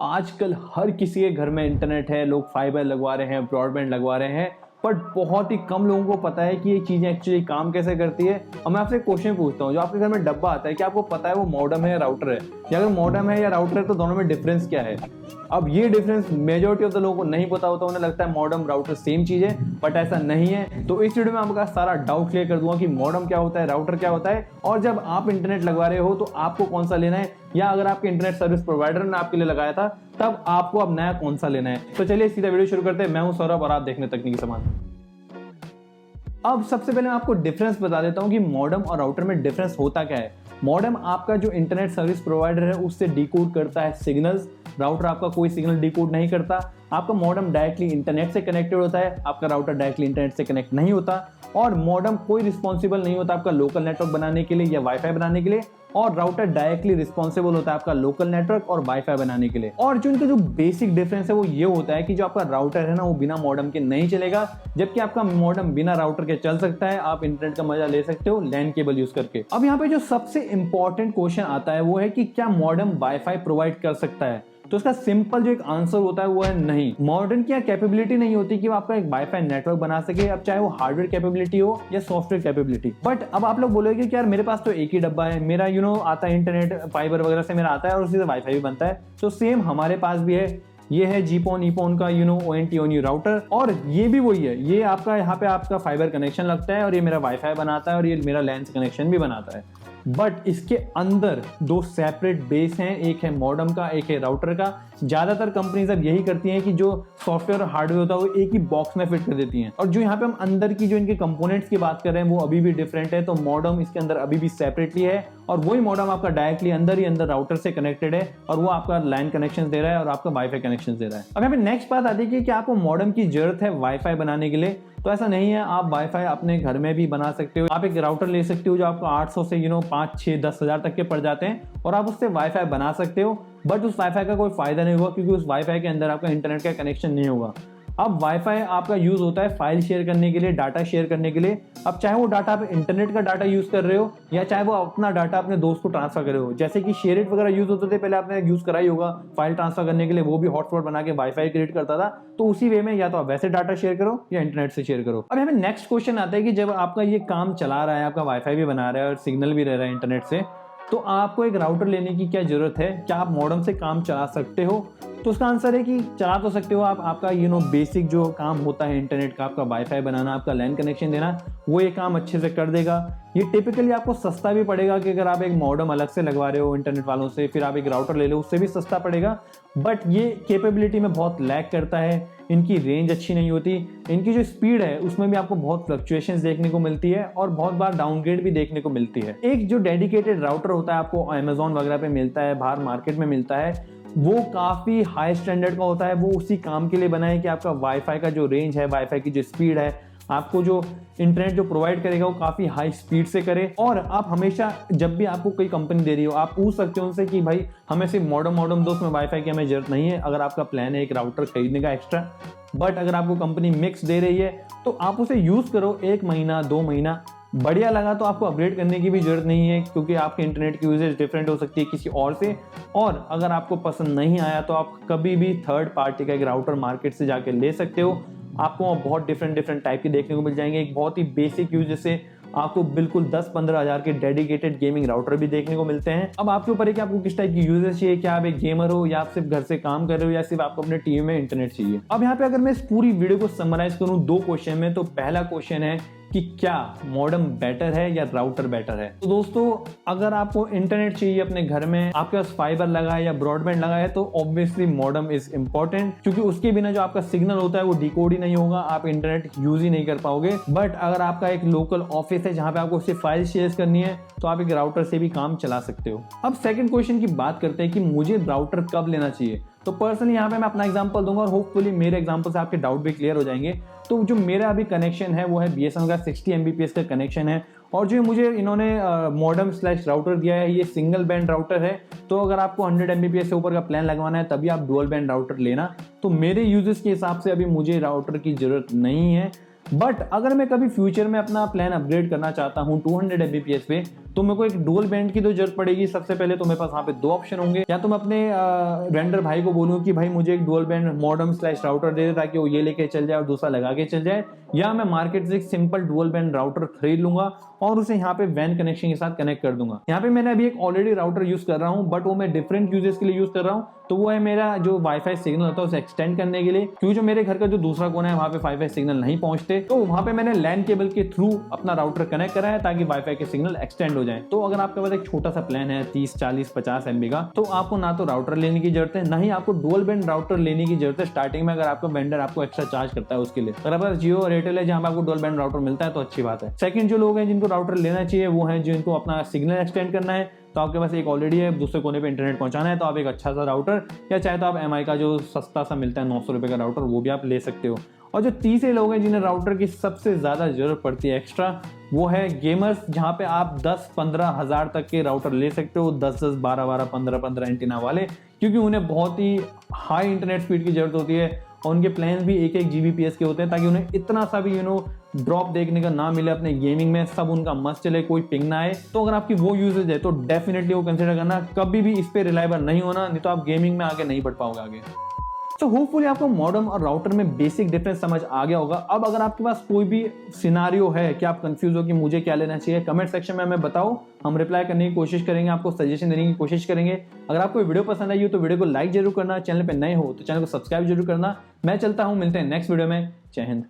आजकल हर किसी के घर में इंटरनेट है, लोग फाइबर लगवा रहे हैं, ब्रॉडबैंड लगवा रहे हैं, बट बहुत ही कम लोगों को पता है कि ये चीज़ें एक्चुअली काम कैसे करती है। और मैं आपसे एक क्वेश्चन पूछता हूँ, जो आपके घर में डब्बा आता है, क्या आपको पता है वो मॉडेम है या राउटर है? या अगर मॉडेम है या राउटर है तो दोनों में डिफरेंस क्या है? अब ये डिफरेंस मेजोरिटी ऑफ द लोगों को नहीं पता होता, उन्हें लगता है मॉडेम राउटर सेम चीज़ है, बट ऐसा नहीं है। तो इस वीडियो में आपका सारा डाउट क्लियर कर दूंगा कि मॉडेम क्या होता है, राउटर क्या होता है, और जब आप इंटरनेट लगवा रहे हो तो आपको कौन सा लेना है, या अगर आपके इंटरनेट सर्विस प्रोवाइडर ने आपके लिए लगाया था तब आपको अब नया कौन सा लेना है। तो चलिए सीधा वीडियो शुरू करते हैं। मैं हूं सौरभ और आप देखने तकनीकी सामान। अब सबसे पहले मैं आपको डिफरेंस बता देता हूं कि मॉडेम और राउटर में डिफरेंस होता क्या है। मॉडेम आपका जो इंटरनेट सर्विस प्रोवाइडर है उससे डिकोड करता है सिग्नल्स। राउटर आपका कोई सिग्नल डिकोड नहीं करता। आपका मॉडेम डायरेक्टली इंटरनेट से कनेक्टेड होता है, आपका राउटर डायरेक्टली इंटरनेट से कनेक्ट नहीं होता। और मॉडेम कोई रिस्पॉन्सिबल नहीं होता आपका लोकल नेटवर्क बनाने के लिए या वाईफाई बनाने के लिए, और राउटर डायरेक्टली रिस्पॉन्सिबल होता है आपका लोकल नेटवर्क और वाईफाई बनाने के लिए। और जो इनका जो बेसिक डिफरेंस है वो ये होता है कि जो आपका राउटर है ना वो बिना मॉडेम के नहीं चलेगा, जबकि आपका मॉडेम बिना राउटर के चल सकता है। आप इंटरनेट का मजा ले सकते हो लैन केबल यूज करके। अब यहाँ पे जो सबसे इंपॉर्टेंट क्वेश्चन आता है वो है कि क्या मॉडेम वाईफाई प्रोवाइड कर सकता है? तो इसका सिंपल जो एक आंसर होता है वो है नहीं। मॉडर्न की कैपेबिलिटी नहीं होती कि वो आपका एक वाईफाई नेटवर्क बना सके, अब चाहे वो हार्डवेयर कैपेबिलिटी हो या सॉफ्टवेयर कैपेबिलिटी। बट अब आप लोग बोलोगे कि यार मेरे पास तो एक ही डब्बा है, मेरा आता है इंटरनेट फाइबर वगैरह से मेरा आता है और उसी से वाईफाई भी बनता है। तो सेम हमारे पास भी है, ये है जीपॉन ईपॉन का ONT राउटर, और ये भी वही है। ये आपका यहाँ पे आपका फाइबर कनेक्शन लगता है और ये मेरा वाईफाई बनाता है और ये मेरा लैन कनेक्शन भी बनाता है। बट इसके अंदर दो सेपरेट बेस हैं, एक है मॉडेम का, एक है राउटर का। ज्यादातर कंपनीज अब यही करती हैं कि जो सॉफ्टवेयर और हार्डवेयर होता है वो एक ही बॉक्स में फिट कर देती हैं। और जो यहाँ पे हम अंदर की जो इनके कंपोनेंट्स की बात कर रहे हैं वो अभी भी डिफरेंट है। तो मॉडेम इसके अंदर अभी भी सेपरेटली है, और वही मॉडेम आपका डायरेक्टली अंदर ही अंदर राउटर से कनेक्टेड है, और वो आपका लैन कनेक्शन दे रहा है और आपका वाईफाई कनेक्शन दे रहा है। अब यहाँ पे नेक्स्ट बात आती है कि आपको मॉडेम की जरूरत है वाईफाई बनाने के लिए। तो ऐसा नहीं है, आप वाईफाई अपने घर में भी बना सकते हो। आप एक राउटर ले सकते हो जो आपको 800 से 5, 6, 10 हजार तक के पड़ जाते हैं, और आप उससे वाईफाई बना सकते हो। बट उस वाईफाई का कोई फायदा नहीं होगा, क्योंकि उस वाईफाई के अंदर आपका इंटरनेट का कनेक्शन नहीं होगा। अब वाईफाई आपका यूज होता है फाइल शेयर करने के लिए, डाटा शेयर करने के लिए। अब चाहे वो डाटा आप इंटरनेट का डाटा यूज कर रहे हो या चाहे वो अपना डाटा अपने दोस्त को ट्रांसफर कर रहे हो, जैसे कि शेयर इट वगैरह यूज होते थे पहले, आपने यूज करा ही होगा फाइल ट्रांसफर करने के लिए, वो भी हॉटस्पॉट बना के वाईफाई क्रिएट करता था। तो उसी वे में या तो आप वैसे डाटा शेयर करो या इंटरनेट से शेयर करो। अब हमें नेक्स्ट क्वेश्चन आता है कि जब आपका ये काम चला रहा है, आपका वाईफाई भी बना रहा है और सिग्नल भी रह रहा है इंटरनेट से, तो आपको एक राउटर लेने की क्या जरूरत है? क्या आप मॉडेम से काम चला सकते हो? तो उसका आंसर है कि चला तो सकते हो आप। आपका बेसिक जो काम होता है इंटरनेट का, आपका वाईफाई बनाना, आपका लैन कनेक्शन देना, वो ये काम अच्छे से कर देगा। ये टिपिकली आपको सस्ता भी पड़ेगा कि अगर आप एक मॉडेम अलग से लगवा रहे हो इंटरनेट वालों से, फिर आप एक राउटर ले लो, उससे भी सस्ता पड़ेगा। बट ये कैपेबिलिटी में बहुत लैग करता है, इनकी रेंज अच्छी नहीं होती, इनकी जो स्पीड है उसमें भी आपको बहुत फ्लक्चुएशंस देखने को मिलती है और बहुत बार डाउनग्रेड भी देखने को मिलती है। एक जो डेडिकेटेड राउटर होता है आपको अमेज़न वगैरह पे मिलता है, बाहर मार्केट में मिलता है, वो काफ़ी हाई स्टैंडर्ड का होता है। वो उसी काम के लिए बना है कि आपका वाईफाई का जो रेंज है, वाईफाई की जो स्पीड है, आपको जो इंटरनेट जो प्रोवाइड करेगा वो काफ़ी हाई स्पीड से करे। और आप हमेशा जब भी आपको कोई कंपनी दे रही हो, आप पूछ सकते हो उनसे कि भाई हमें सिर्फ मॉडेम दो, उसमें वाईफाई की हमें जरूरत नहीं है, अगर आपका प्लान है एक राउटर खरीदने का एक्स्ट्रा। बट अगर आपको कंपनी मिक्स दे रही है तो आप उसे यूज़ करो 1 महीना 2 महीना, बढ़िया लगा तो आपको अपग्रेड करने की भी जरूरत नहीं है, क्योंकि आपके इंटरनेट की यूजेज डिफरेंट हो सकती है किसी और से। और अगर आपको पसंद नहीं आया तो आप कभी भी थर्ड पार्टी का एक राउटर मार्केट से जाके ले सकते हो। आपको बहुत डिफरेंट टाइप के देखने को मिल जाएंगे। एक बहुत ही बेसिक यूज जैसे आपको बिल्कुल 10-15 हजार के डेडिकेटेड गेमिंग राउटर भी देखने को मिलते हैं। अब आपके ऊपर है कि आपको किस टाइप की यूजेस चाहिए, क्या आप एक गेमर हो या आप सिर्फ घर से काम कर रहे हो या सिर्फ आपको अपने टीवी में इंटरनेट चाहिए। अब यहाँ पे अगर मैं इस पूरी वीडियो को समराइज करूँ 2 क्वेश्चन में, तो पहला क्वेश्चन है कि क्या मॉडेम बेटर है या राउटर बेटर है। तो दोस्तों, अगर आपको इंटरनेट चाहिए अपने घर में, आपके पास फाइबर लगा है या ब्रॉडबैंड लगा है, तो ऑब्वियसली मॉडेम इज इंपॉर्टेंट, क्योंकि उसके बिना जो आपका सिग्नल होता है वो डिकोड ही नहीं होगा, आप इंटरनेट यूज ही नहीं कर पाओगे। बट अगर आपका एक लोकल ऑफिस है जहां पे आपको सिर्फ फाइल शेयर करनी है, तो आप एक राउटर से भी काम चला सकते हो। अब सेकंड क्वेश्चन की बात करते हैं कि मुझे राउटर कब लेना चाहिए। तो पर्सनली यहाँ पे मैं अपना एग्जांपल दूंगा और होपफुली मेरे एग्जांपल से आपके डाउट भी क्लियर हो जाएंगे। तो जो मेरा अभी कनेक्शन है वो है BSNL का 60 Mbps का कनेक्शन है, और जो मुझे इन्होंने मॉडेम/राउटर दिया है ये सिंगल बैंड राउटर है। तो अगर आपको 100 Mbps से ऊपर का प्लान लगवाना है तभी आप डुअल बैंड राउटर लेना। तो मेरे यूजेस के हिसाब से अभी मुझे राउटर की जरूरत नहीं है। बट अगर मैं कभी फ्यूचर में अपना प्लान अपग्रेड करना चाहता हूँ 200 Mbps पे, तो मेरे को एक डुअल बैंड की तो जरूरत पड़ेगी। सबसे पहले तो मेरे पास वहाँ पे दो ऑप्शन होंगे, या तो मैं अपने वेंडर भाई को बोलूँ कि भाई मुझे एक dual band modem slash router दे दे ताकि वो ये लेके चल जाए और दूसरा लगा के चल जाए, या मैं मार्केट से एक सिंपल डुअल बैंड राउटर खरीद लूंगा और उसे यहाँ पे वैन कनेक्शन के साथ कनेक्ट कर दूंगा। यहाँ पे मैंने अभी एक ऑलरेडी राउटर यूज कर रहा हूँ, बट वो मैं डिफरेंट यूजेस के लिए यूज कर रहा हूँ। तो वो है मेरा जो वाईफाई सिग्नल होता है उसे एक्सटेंड करने के लिए, क्योंकि जो मेरे घर का जो दूसरा कोना है वहाँ पे वाईफाई सिग्नल नहीं पहुंचते, तो वहाँ पे मैंने लैन केबल के थ्रू अपना राउटर कनेक्ट करा है ताकि वाईफाई के सिग्नल एक्सटेंड हो जाए। तो अगर आपके पास एक छोटा सा प्लान है 30, 40, 50 MB का, तो आपको ना तो राउटर लेने की जरूरत है, ना ही आपको डुअल बैंड राउटर लेने की जरूरत है स्टार्टिंग में, अगर आपका वेंडर आपको एक्स्ट्रा चार्ज करता है उसके लिए। अगर आपका जियो और एयरटेल है जहाँ पे आपको डुअल बैंड राउटर मिलता है तो अच्छी बात है। सेकंड जो लोग हैं जिनको राउटर लेना चाहिए वो है जिनको अपना सिग्नल एक्सटेंड करना है, तो आपके पास एक ऑलरेडी है, दूसरे कोने पे इंटरनेट पहुंचाना है, तो आप एक अच्छा सा राउटर, या चाहे तो आप MI का जो सस्ता सा मिलता है 900 रुपए का राउटर, वो भी आप ले सकते हो। और जो तीसरे लोग हैं जिन्हें राउटर की सबसे ज्यादा जरूरत पड़ती है एक्स्ट्रा, वो है गेमर्स, जहां पे आप 10-15 हज़ार तक के राउटर ले सकते हो, 10-10, 12-12, 15-15 एंटीना वाले, क्योंकि उन्हें बहुत ही हाई इंटरनेट स्पीड की जरूरत होती है और उनके प्लान भी 1-1 Gbps के होते हैं, ताकि उन्हें इतना सा भी ड्रॉप देखने का ना मिले अपने गेमिंग में, सब उनका मस्त चले, कोई पिंग ना आए। तो अगर आपकी वो यूजेज है तो डेफिनेटली वो कंसिडर करना, कभी भी इस पे रिलायबल नहीं होना, नहीं तो आप गेमिंग में आगे नहीं बढ़ पाओगे आगे। तो होपफुली आपको मॉडेम और राउटर में बेसिक डिफरेंस समझ आ गया होगा। अब अगर आपके पास कोई भी सिनारियो है कि आप कंफ्यूज हो कि मुझे क्या लेना चाहिए, कमेंट सेक्शन में हमें बताओ, हम रिप्लाई करने की कोशिश करेंगे, आपको सजेशन देने की कोशिश करेंगे। अगर आपको वीडियो पसंद आई हो तो वीडियो को लाइक जरूर करना, चैनल पे नए हो तो चैनल को सब्सक्राइब जरूर करना। मैं चलता हूं, मिलते हैं नेक्स्ट वीडियो में। जय हिंद।